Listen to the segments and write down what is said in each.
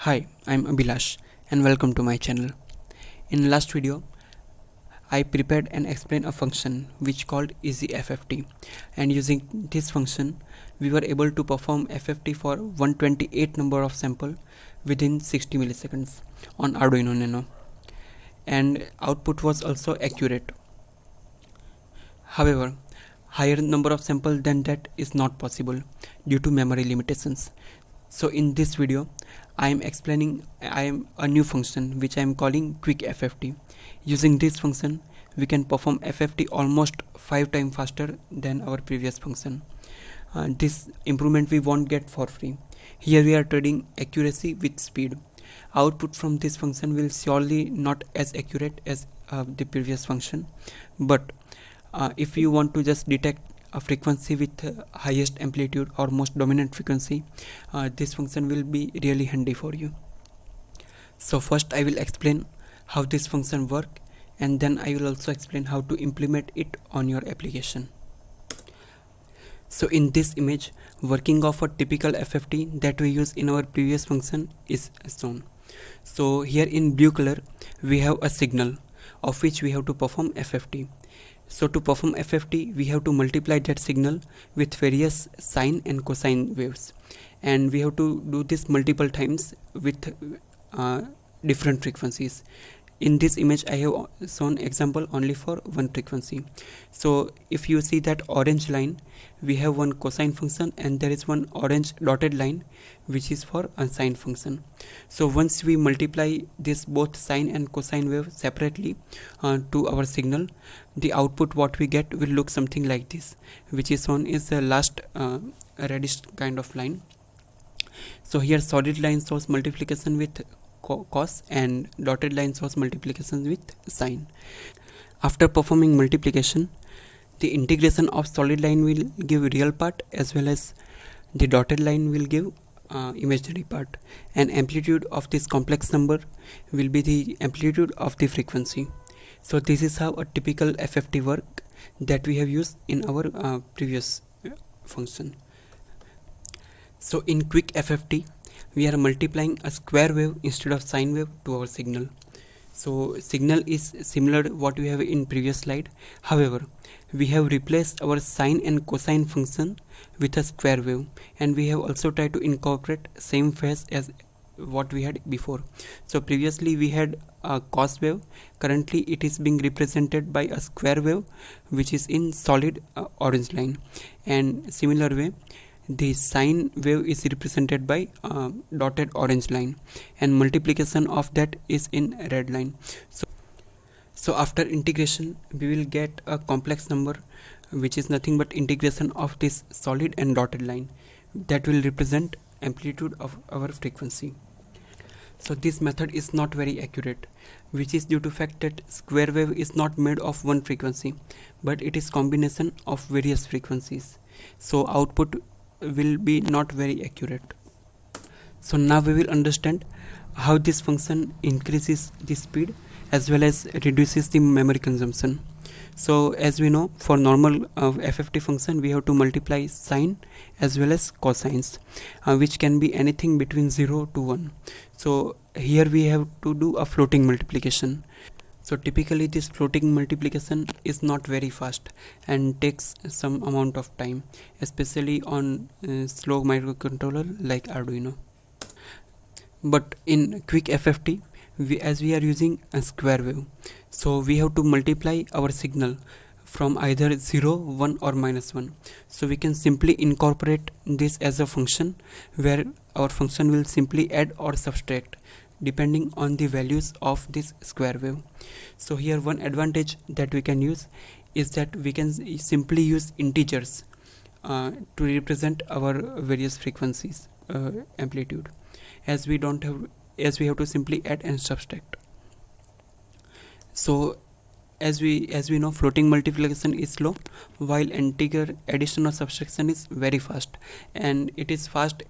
Hi, I'm Abhilash and welcome to my channel. In last video, I prepared and explained a function which called EasyFFT, and using this function we were able to perform FFT for 128 number of sample within 60 milliseconds on Arduino Nano, and output was also accurate. However, higher number of samples than that is not possible due to memory limitations. So in this video I am explaining a new function which I am calling quick FFT. Using this function we can perform FFT almost 5 times faster than our previous function. This improvement we won't get for free. Here we are trading accuracy with speed. Output from this function will surely not as accurate as the previous function, but if you want to just detect a frequency with highest amplitude or most dominant frequency, this function will be really handy for you. So first I will explain how this function works, and then I will also explain how to implement it on your application. So in this image, working of a typical FFT that we use in our previous function is shown. So here in blue color we have a signal of which we have to perform FFT. So to perform FFT we have to multiply that signal with various sine and cosine waves, and we have to do this multiple times with different frequencies. In this image I have shown example only for one frequency. So if you see that orange line, we have one cosine function and there is one orange dotted line which is for a sine function. So once we multiply this both sine and cosine wave separately to our signal, the output what we get will look something like this, which is shown is the last reddish kind of line. So here solid line shows multiplication with cos and dotted line shows multiplication with sine. After performing multiplication, the integration of solid line will give real part as well as the dotted line will give imaginary part, and amplitude of this complex number will be the amplitude of the frequency. So this is how a typical FFT work that we have used in our previous function. So in quick FFT we are multiplying a square wave instead of sine wave to our signal. So signal is similar to what we have in previous slide. However, we have replaced our sine and cosine function with a square wave, and we have also tried to incorporate same phase as what we had before. So previously we had a cos wave. Currently it is being represented by a square wave which is in solid orange line, and similar way the sine wave is represented by dotted orange line, and multiplication of that is in red line. So after integration we will get a complex number which is nothing but integration of this solid and dotted line that will represent amplitude of our frequency. So this method is not very accurate, which is due to fact that square wave is not made of one frequency but it is combination of various frequencies. So output will be not very accurate. So now we will understand how this function increases the speed as well as reduces the memory consumption. So as we know, for normal FFT function we have to multiply sine as well as cosines, which can be anything between 0 to 1. So here we have to do a floating multiplication. So typically this floating multiplication is not very fast and takes some amount of time, especially on slow microcontroller like Arduino. But in quick FFT, as we are using a square wave, so we have to multiply our signal from either 0, 1 or -1. So we can simply incorporate this as a function where our function will simply add or subtract depending on the values of this square wave. So here one advantage that we can use is that we can simply use integers to represent our various frequencies amplitude, as we have to simply add and subtract. So as we know, floating multiplication is slow while integer addition or subtraction is very fast, and it is fast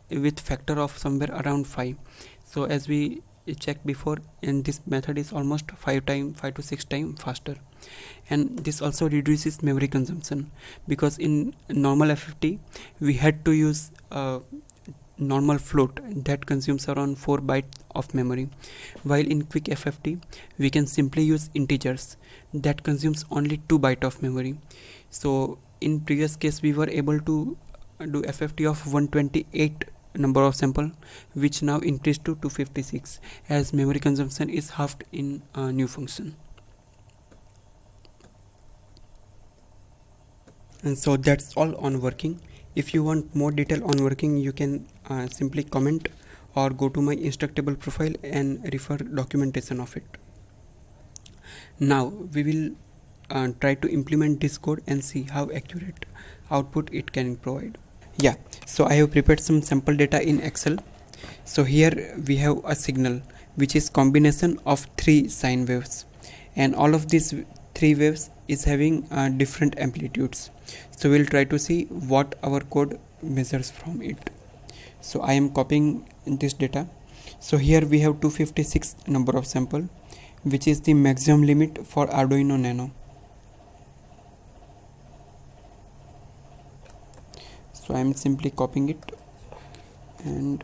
with factor of somewhere around 5. So as we checked before, and this method is almost 5 to 6 times faster, and this also reduces memory consumption, because in normal FFT we had to use normal float that consumes around 4 bytes of memory, while in Quick FFT we can simply use integers that consumes only 2 bytes of memory. So in previous case we were able to do FFT of 128 number of sample, which now increased to 256 as memory consumption is halved in a new function. And so that's all on working. If you want more detail on working, you can simply comment or go to my Instructable profile and refer documentation of it. Now we will try to implement this code and see how accurate output it can provide. Yeah, so I have prepared some sample data in Excel. So here we have a signal which is combination of 3 sine waves, and all of these 3 waves is having different amplitudes. So we'll try to see what our code measures from it. So I am copying this data. So here we have 256 number of sample, which is the maximum limit for Arduino Nano. So I am simply copying it, and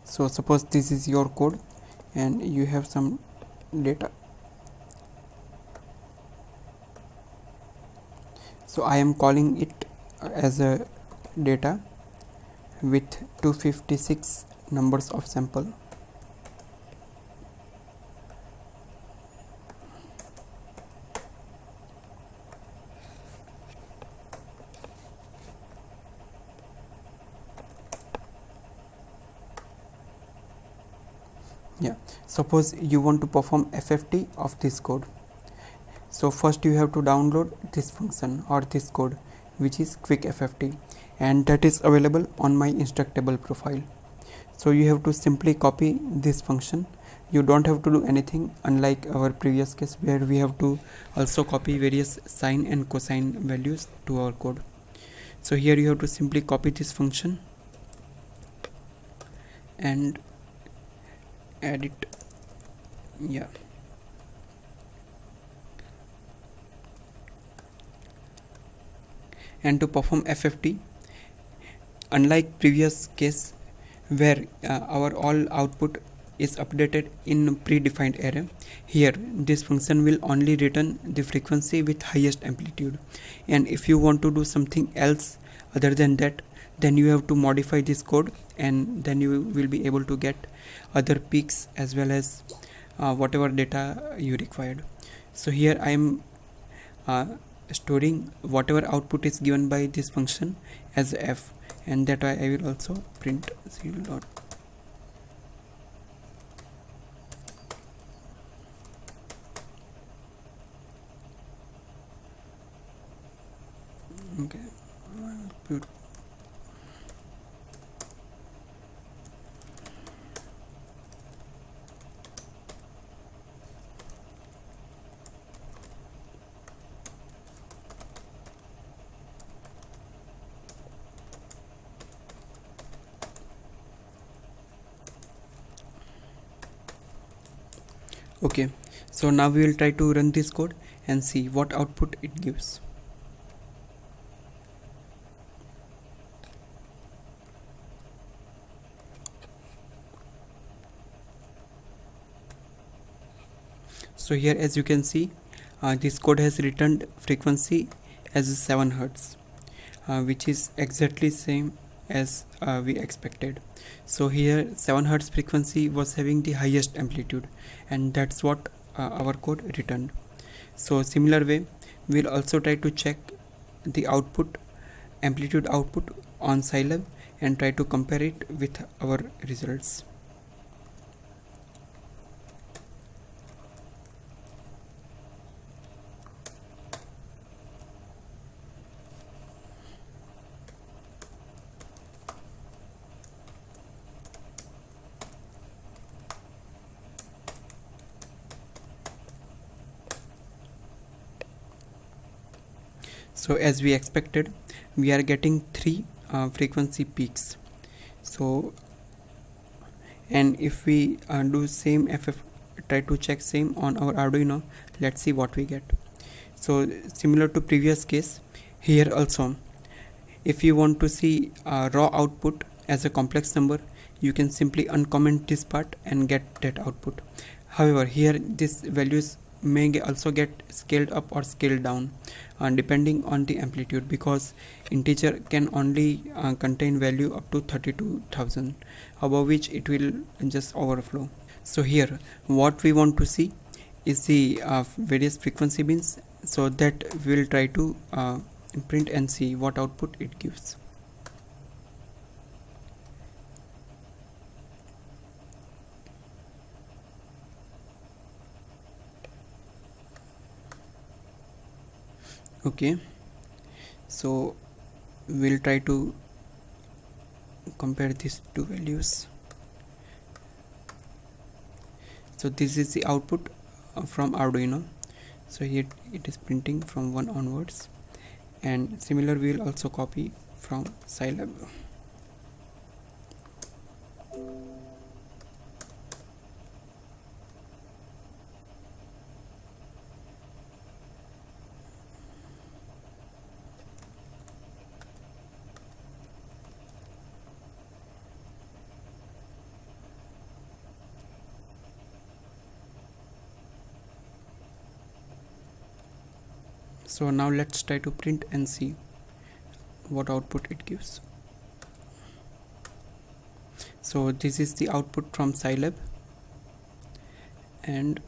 so suppose this is your code and you have some data. So I am calling it as a data with 256 numbers of sample. Yeah, suppose you want to perform FFT of this code. So first you have to download this function or this code, which is Quick FFT, and that is available on my Instructable profile. So you have to simply copy this function. You don't have to do anything, unlike our previous case where we have to also copy various sine and cosine values to our code. So here you have to simply copy this function and add it. Yeah, and to perform FFT, unlike previous case where our all output is updated in predefined array, here this function will only return the frequency with highest amplitude, and if you want to do something else other than that, then you have to modify this code, and then you will be able to get other peaks as well as whatever data you required. So here I am storing whatever output is given by this function as f, and that I will also print 0 dot. Okay, put okay. So now we will try to run this code and see what output it gives. So here as you can see, this code has returned frequency as 7 Hz, which is exactly same as we expected. So here 7 Hz frequency was having the highest amplitude, and that's what our code returned. So similar way we'll also try to check the output, amplitude output on Scilab, and try to compare it with our results. So as we expected, we are getting 3 frequency peaks. So, and if we do same try to check same on our Arduino, let's see what we get. So similar to previous case, here also If you want to see raw output as a complex number, you can simply uncomment this part and get that output. However, here these values may also get scaled up or scaled down depending on the amplitude, because integer can only contain value up to 32,000, above which it will just overflow. So here what we want to see is the various frequency bins, so that we will try to print and see what output it gives. Okay, so we'll try to compare these two values. So this is the output from Arduino. So here it is printing from 1 onwards, and similar we will also copy from Scilab. So now let's try to print and see what output it gives. So this is the output from Scilab, and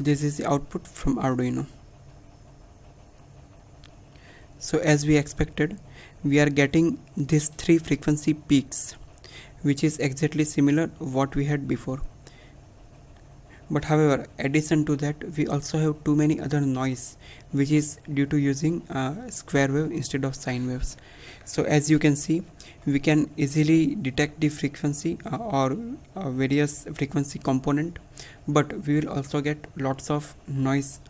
this is the output from Arduino. So as we expected, we are getting these 3 frequency peaks, which is exactly similar what we had before. But however, addition to that, we also have too many other noise, which is due to using square wave instead of sine waves. So as you can see, we can easily detect the frequency or various frequency component, but we will also get lots of noise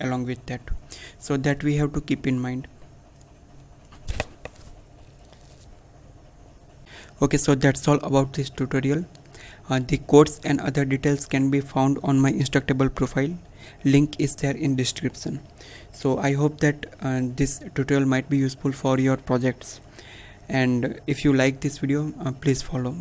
along with that. So that we have to keep in mind. Okay, so that's all about this tutorial. The codes and other details can be found on my Instructable profile. Link is there in description. So I hope that this tutorial might be useful for your projects, and if you like this video, please follow.